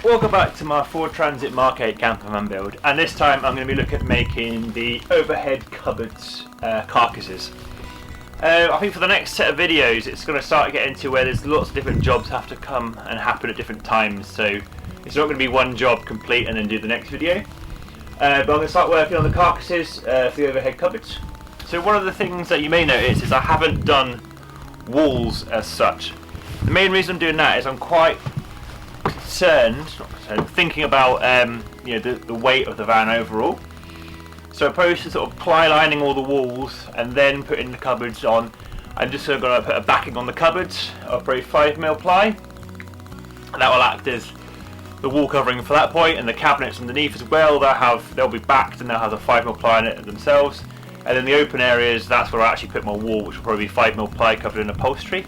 Welcome back to my Ford Transit Mk8 Campervan build, and this time I'm going to be looking at making the overhead cupboards carcasses. I think for the next set of videos it's going to start getting to where there's lots of different jobs have to come and happen at different times, so it's not going to be one job complete and then do the next video. But I'm going to start working on the carcasses for the overhead cupboards. So one of the things that you may notice is I haven't done walls as such. The main reason I'm doing that is I'm quite thinking about the weight of the van overall. So opposed to sort of ply lining all the walls and then putting the cupboards on, I'm just going to put a backing on the cupboards of probably 5mm ply, and that will act as the wall covering for that point, and the cabinets underneath as well, they'll be backed and they'll have the 5mm ply in it themselves. And then the open areas, that's where I actually put my wall, which will probably be 5mm ply covered in upholstery.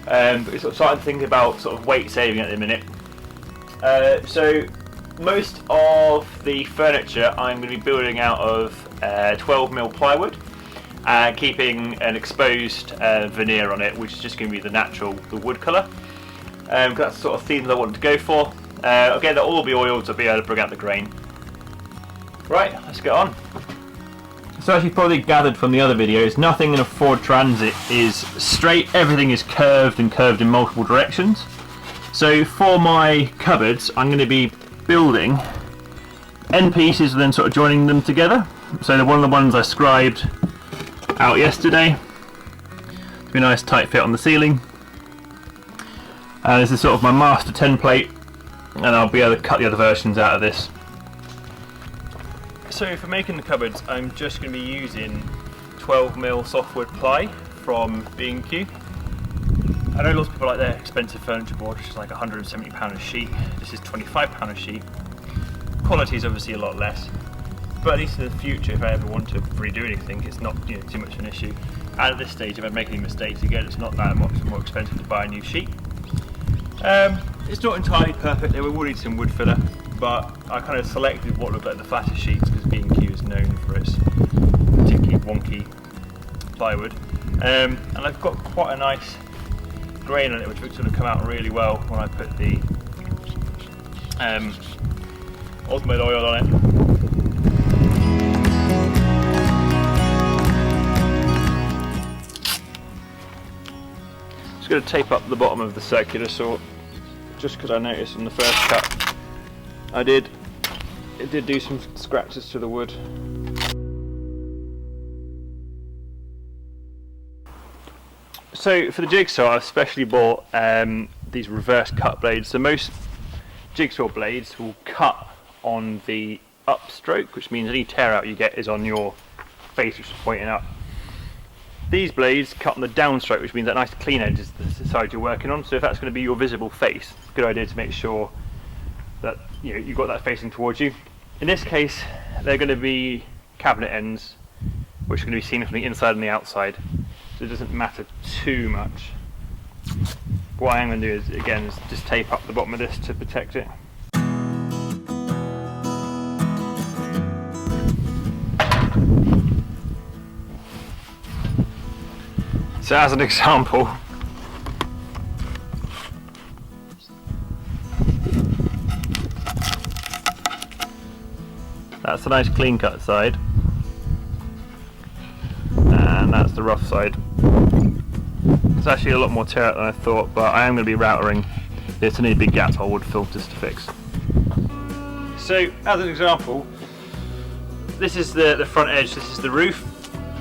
But we're sort of starting to think about sort of weight saving at the minute. So most of the furniture I'm going to be building out of 12mm plywood and keeping an exposed veneer on it, which is just going to be the wood colour. That's the sort of theme that I wanted to go for. Again, they'll all be oiled to be able to bring out the grain. Right, let's get on. So as you've probably gathered from the other videos, nothing in a Ford Transit is straight, everything is curved and curved in multiple directions. So for my cupboards, I'm going to be building end pieces and then sort of joining them together. So they're one of the ones I scribed out yesterday. It'll be a nice tight fit on the ceiling. This is sort of my master template, and I'll be able to cut the other versions out of this. So for making the cupboards, I'm just going to be using 12mm softwood ply from B&Q. I know lots of people like their expensive furniture board, which is like £170 a sheet. This is £25 a sheet. Quality is obviously a lot less, but at least in the future, if I ever want to redo anything, it's not too much of an issue. And at this stage, if I make any mistakes, again, it's not that much more expensive to buy a new sheet. It's not entirely perfect. There will need some wood filler, but I kind of selected what looked like the fatter sheets because B&Q is known for its particularly wonky plywood. And I've got quite a nice grain on it, which looks to come out really well when I put the Osmo oil on it. Just going to tape up the bottom of the circular saw, just because I noticed in the first cut it did do some scratches to the wood. So for the jigsaw, I've specially bought these reverse cut blades. So most jigsaw blades will cut on the upstroke, which means any tear out you get is on your face, which is pointing up. These blades cut on the downstroke, which means that nice clean edge is the side you're working on. So if that's going to be your visible face, it's a good idea to make sure that you've got that facing towards you. In this case, they're going to be cabinet ends, which are going to be seen from the inside and the outside. So it doesn't matter too much. What I'm going to do is, again, is just tape up the bottom of this to protect it. So as an example, that's a nice clean cut side, and that's the rough side. It's actually a lot more tear out than I thought, but I am going to be routering this. Any big gaps I would fill just to fix. So as an example, this is the front edge, this is the roof.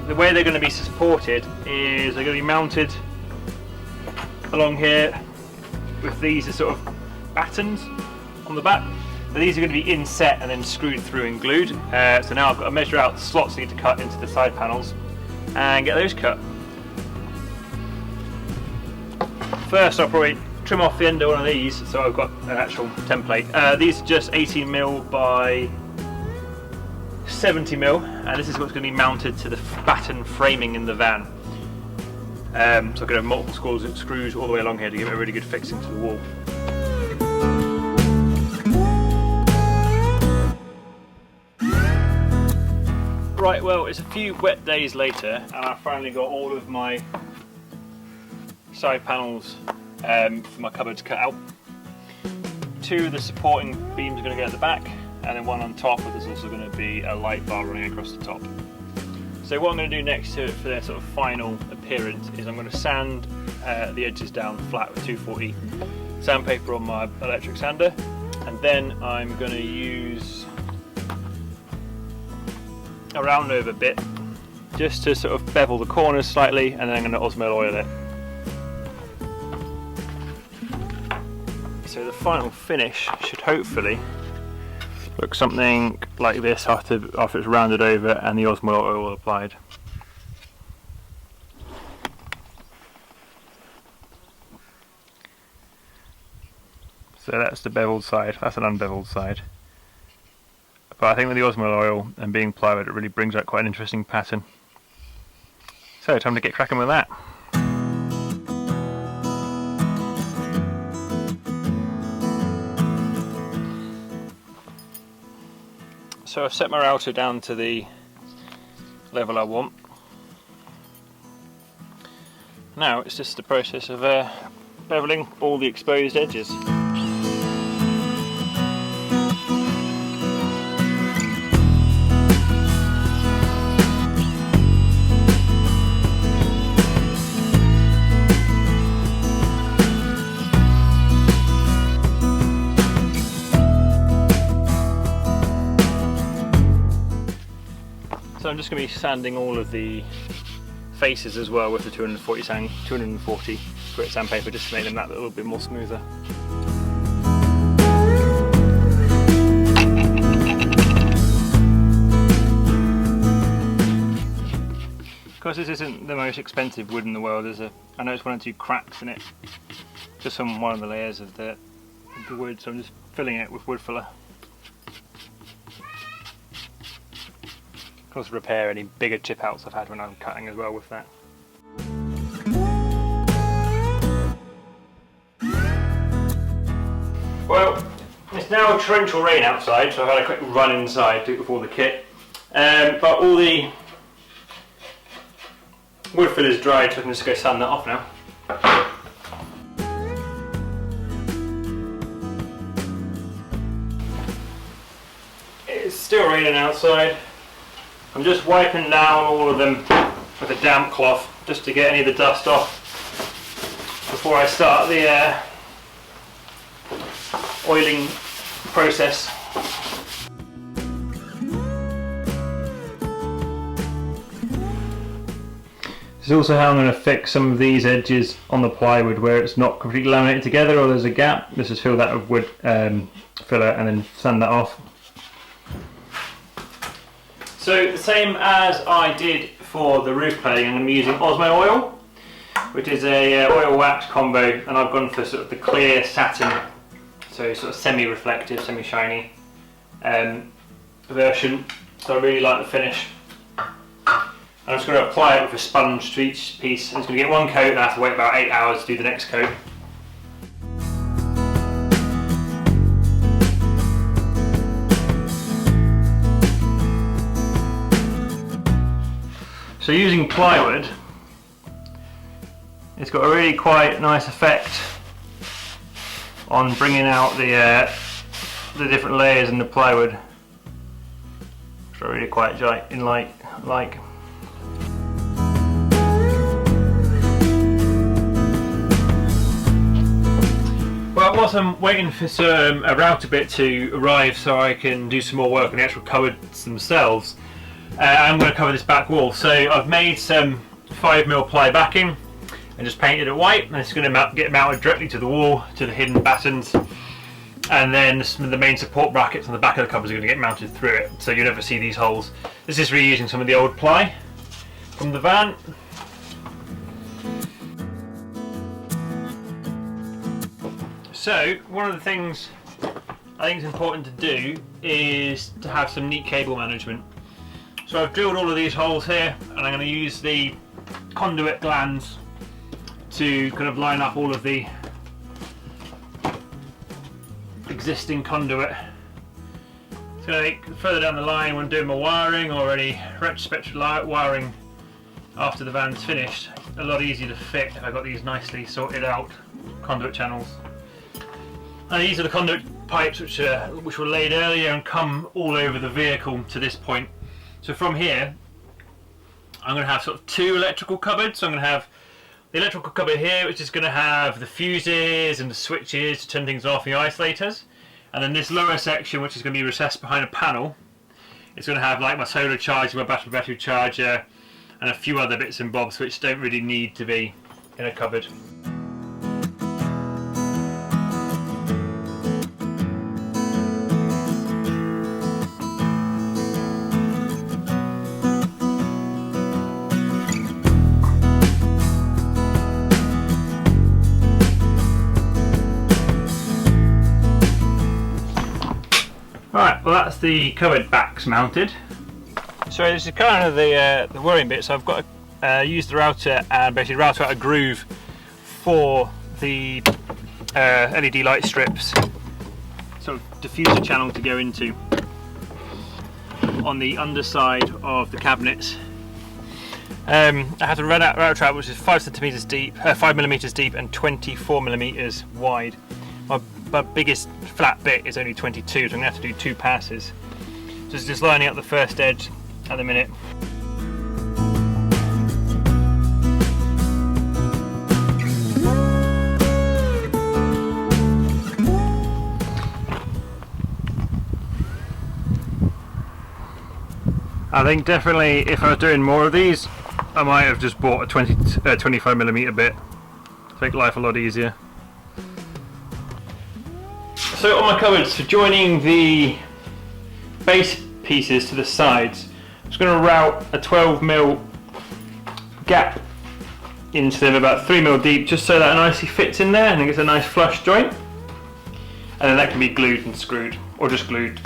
The way they're going to be supported is they're going to be mounted along here with these as sort of battens on the back. So these are going to be inset and then screwed through and glued. So now I've got to measure out the slots I need to cut into the side panels and get those cut. First I'll probably trim off the end of one of these, so I've got an actual template. These are just 18mm by 70mm, and this is what's going to be mounted to the batten framing in the van. So I'm going to have multiple screws all the way along here to give it a really good fixing to the wall. Right, well, it's a few wet days later and I've finally got all of my side panels for my cupboards cut out. two of the supporting beams are going to go at the back, and then one on top, but there's also going to be a light bar running across the top. So what I'm going to do next to it for their sort of final appearance is I'm going to sand the edges down flat with 240 sandpaper on my electric sander, and then I'm going to use a round over bit just to sort of bevel the corners slightly, and then I'm going to Osmo oil it. So the final finish should hopefully look something like this after it's rounded over and the Osmo oil applied. So that's the beveled side, that's an unbeveled side. But I think with the Osmo oil and being plywood, it really brings out quite an interesting pattern. So time to get cracking with that. So I've set my router down to the level I want. Now it's just the process of beveling all the exposed edges. So I'm just going to be sanding all of the faces as well with the 240 grit sandpaper, just to make them that little bit more smoother. Of course, this isn't the most expensive wood in the world. I noticed one or two cracks in it, just on one of the layers of the wood, so I'm just filling it with wood filler. Of course, repair any bigger chip outs I've had when I'm cutting as well with that. Well, it's now torrential rain outside, so I've had a quick run inside to before the kit. But all the wood fill is dried, so I can just go sand that off now. It's still raining outside. I'm just wiping down all of them with a damp cloth just to get any of the dust off before I start the oiling process. This is also how I'm going to fix some of these edges on the plywood where it's not completely laminated together or there's a gap. Let's just fill that with wood filler and then sand that off. So the same as I did for the roof cladding, I'm going to be using Osmo oil, which is a oil wax combo, and I've gone for sort of the clear satin, so sort of semi-reflective, semi-shiny version. So I really like the finish. I'm just going to apply it with a sponge to each piece. I'm just going to get one coat and I have to wait about 8 hours to do the next coat. So using plywood, it's got a really quite nice effect on bringing out the different layers in the plywood, which I really quite like. Well, whilst I'm waiting for a router bit to arrive so I can do some more work on the actual cupboards themselves, I'm going to cover this back wall. So I've made some 5mm ply backing and just painted it white, and it's going to get mounted directly to the wall, to the hidden battens, and then the main support brackets on the back of the cupboards are going to get mounted through it, so you'll never see these holes. This is reusing some of the old ply from the van. So one of the things I think is important to do is to have some neat cable management. So I've drilled all of these holes here, and I'm going to use the conduit glands to kind of line up all of the existing conduit. So further down the line when doing my wiring or any retrospective wiring after the van's finished, a lot easier to fit if I've got these nicely sorted out conduit channels. And these are the conduit pipes which were laid earlier and come all over the vehicle to this point. So from here, I'm going to have sort of two electrical cupboards. So I'm going to have the electrical cupboard here, which is going to have the fuses and the switches to turn things off, the isolators. And then this lower section, which is going to be recessed behind a panel, it's going to have like my solar charger, my battery charger, and a few other bits and bobs which don't really need to be in a cupboard. Right, well that's the cupboard backs mounted. So this is kind of the worrying bit. So I've got to use the router and basically route out a groove for the LED light strips, sort of diffuser channel to go into on the underside of the cabinets. I have to run out router out, which is 5 centimeters deep, 5 millimeters deep, and 24 millimeters wide. My biggest flat bit is only 22, so I'm going to have to do 2 passes. So it's just lining up the first edge at the minute. I think definitely if I was doing more of these, I might have just bought a 25mm bit to make life a lot easier. So on my cupboards, for joining the base pieces to the sides, I'm just going to route a 12mm gap into them about 3mm deep, just so that it nicely fits in there and it gets a nice flush joint. And then that can be glued and screwed, or just glued.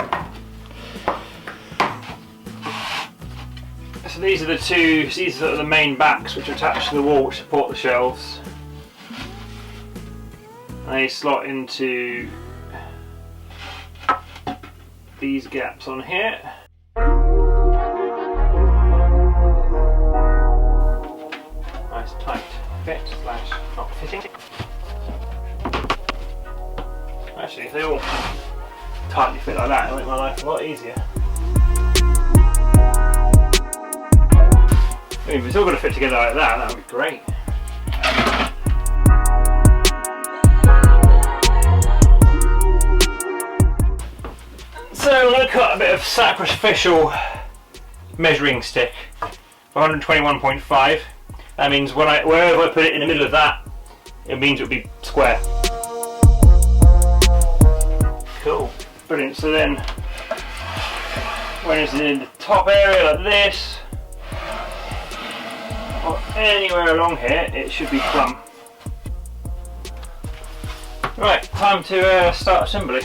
So these are these are the main backs which are attached to the wall which support the shelves. And they slot into these gaps on here. Nice tight fit slash not fitting. Actually, if they all tightly fit like that, it'll make my life a lot easier. I mean, if it's all going to fit together like that, that would be great. So I'm going to cut a bit of sacrificial measuring stick for 121.5. That means wherever I put it in the middle of that, it means it'll be square. Cool, brilliant. So then, when it's in the top area like this, or anywhere along here, it should be plumb. Right, time to start assembly.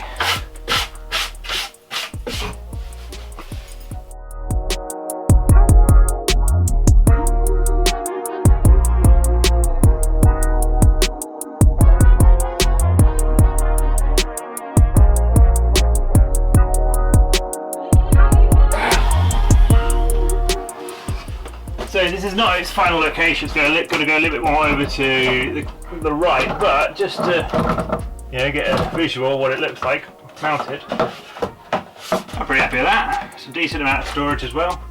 So this is not its final location, it's got to go a little bit more over to the right, but just to get a visual of what it looks like mounted. I'm pretty happy with that. It's a decent amount of storage as well.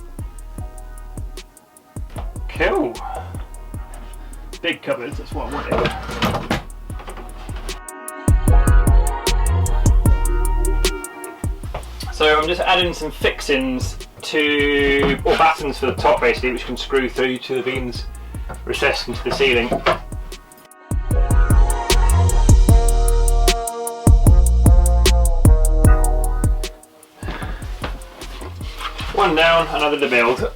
Cool. Big cupboards, that's what I wanted. So I'm just adding some fixings or battens for the top basically, which can screw through to the beams recessed into the ceiling. One down, another to build.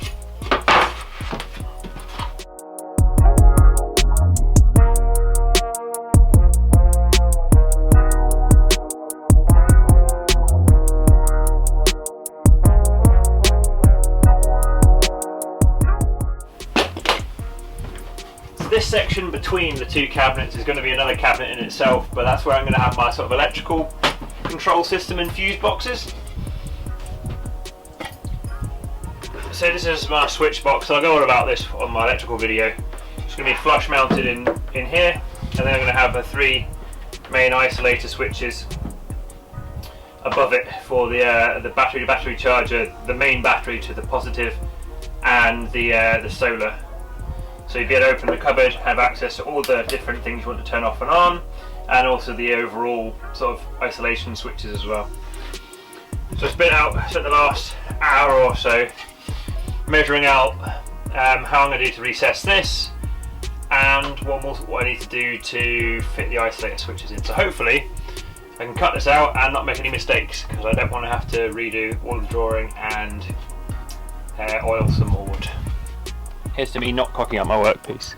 This section between the two cabinets is going to be another cabinet in itself, but that's where I'm going to have my sort of electrical control system and fuse boxes. So this is my switch box. I'll go on about this on my electrical video. It's going to be flush mounted in here, and then I'm going to have the 3 main isolator switches above it for the battery to battery charger, the main battery to the positive, and the solar. So you'd be able to open the cupboard, have access to all the different things you want to turn off and on, and also the overall sort of isolation switches as well. So I spent the last hour or so measuring out how I'm going to do to recess this, and what I need to do to fit the isolator switches in. So hopefully I can cut this out and not make any mistakes, because I don't want to have to redo all the drawing and oil some more wood. Here's to me not cocking up my workpiece.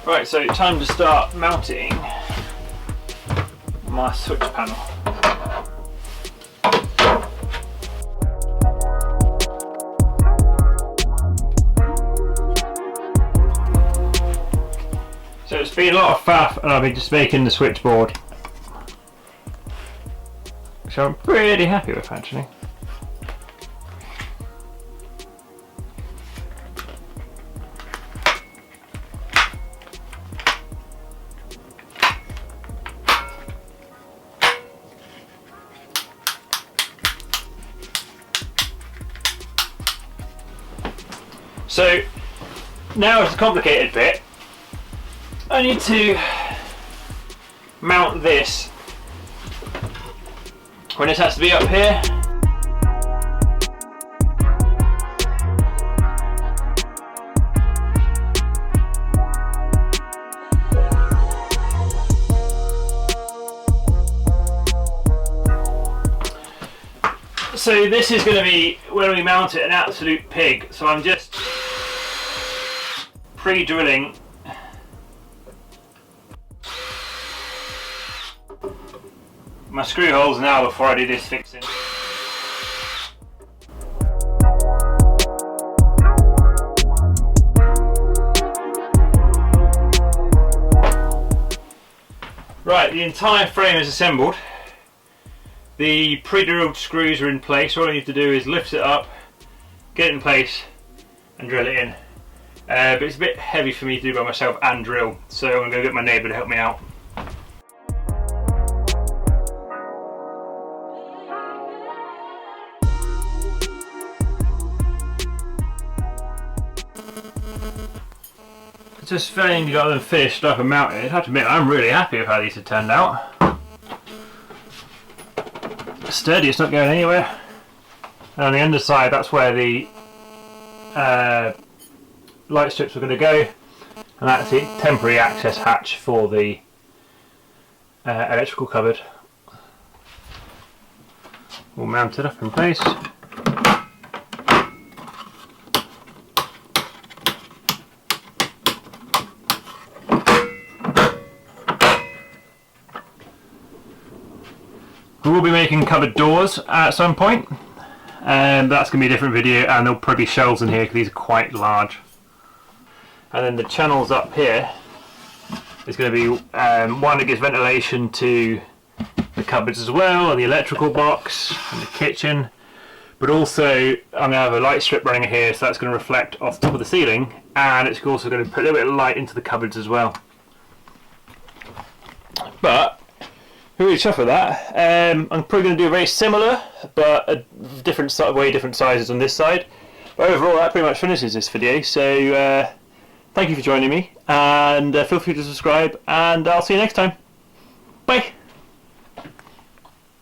Right, so time to start mounting my switch panel. So it's been a lot of faff, and I've been just making the switchboard, which I'm pretty happy with actually. So now it's the complicated bit. I need to mount this when this has to be up here. So this is going to be, when we mount it, an absolute pig. So I'm just pre-drilling my screw holes now before I do this fixing. Right, the entire frame is assembled. The pre-drilled screws are in place. All I need to do is lift it up, get it in place and drill it in. But it's a bit heavy for me to do by myself and drill, so I'm going to go get my neighbour to help me out. Just finally got them finished up and mounted. I have to admit, I'm really happy with how these have turned out. It's sturdy, it's not going anywhere. And on the underside, that's where the light strips are going to go, and that's the temporary access hatch for the electrical cupboard. We'll mount it up in place. We will be making cupboard doors at some point, and that's going to be a different video, and there'll probably be shelves in here because these are quite large. And then the channels up here is going to be one that gives ventilation to the cupboards as well, and the electrical box and the kitchen, but also I'm going to have a light strip running here, so that's going to reflect off the top of the ceiling, and it's also going to put a little bit of light into the cupboards as well. But really chuffed with that. I'm probably going to do very similar, but a different way different sizes on this side. But overall, that pretty much finishes this video. So thank you for joining me, and feel free to subscribe, and I'll see you next time. Bye.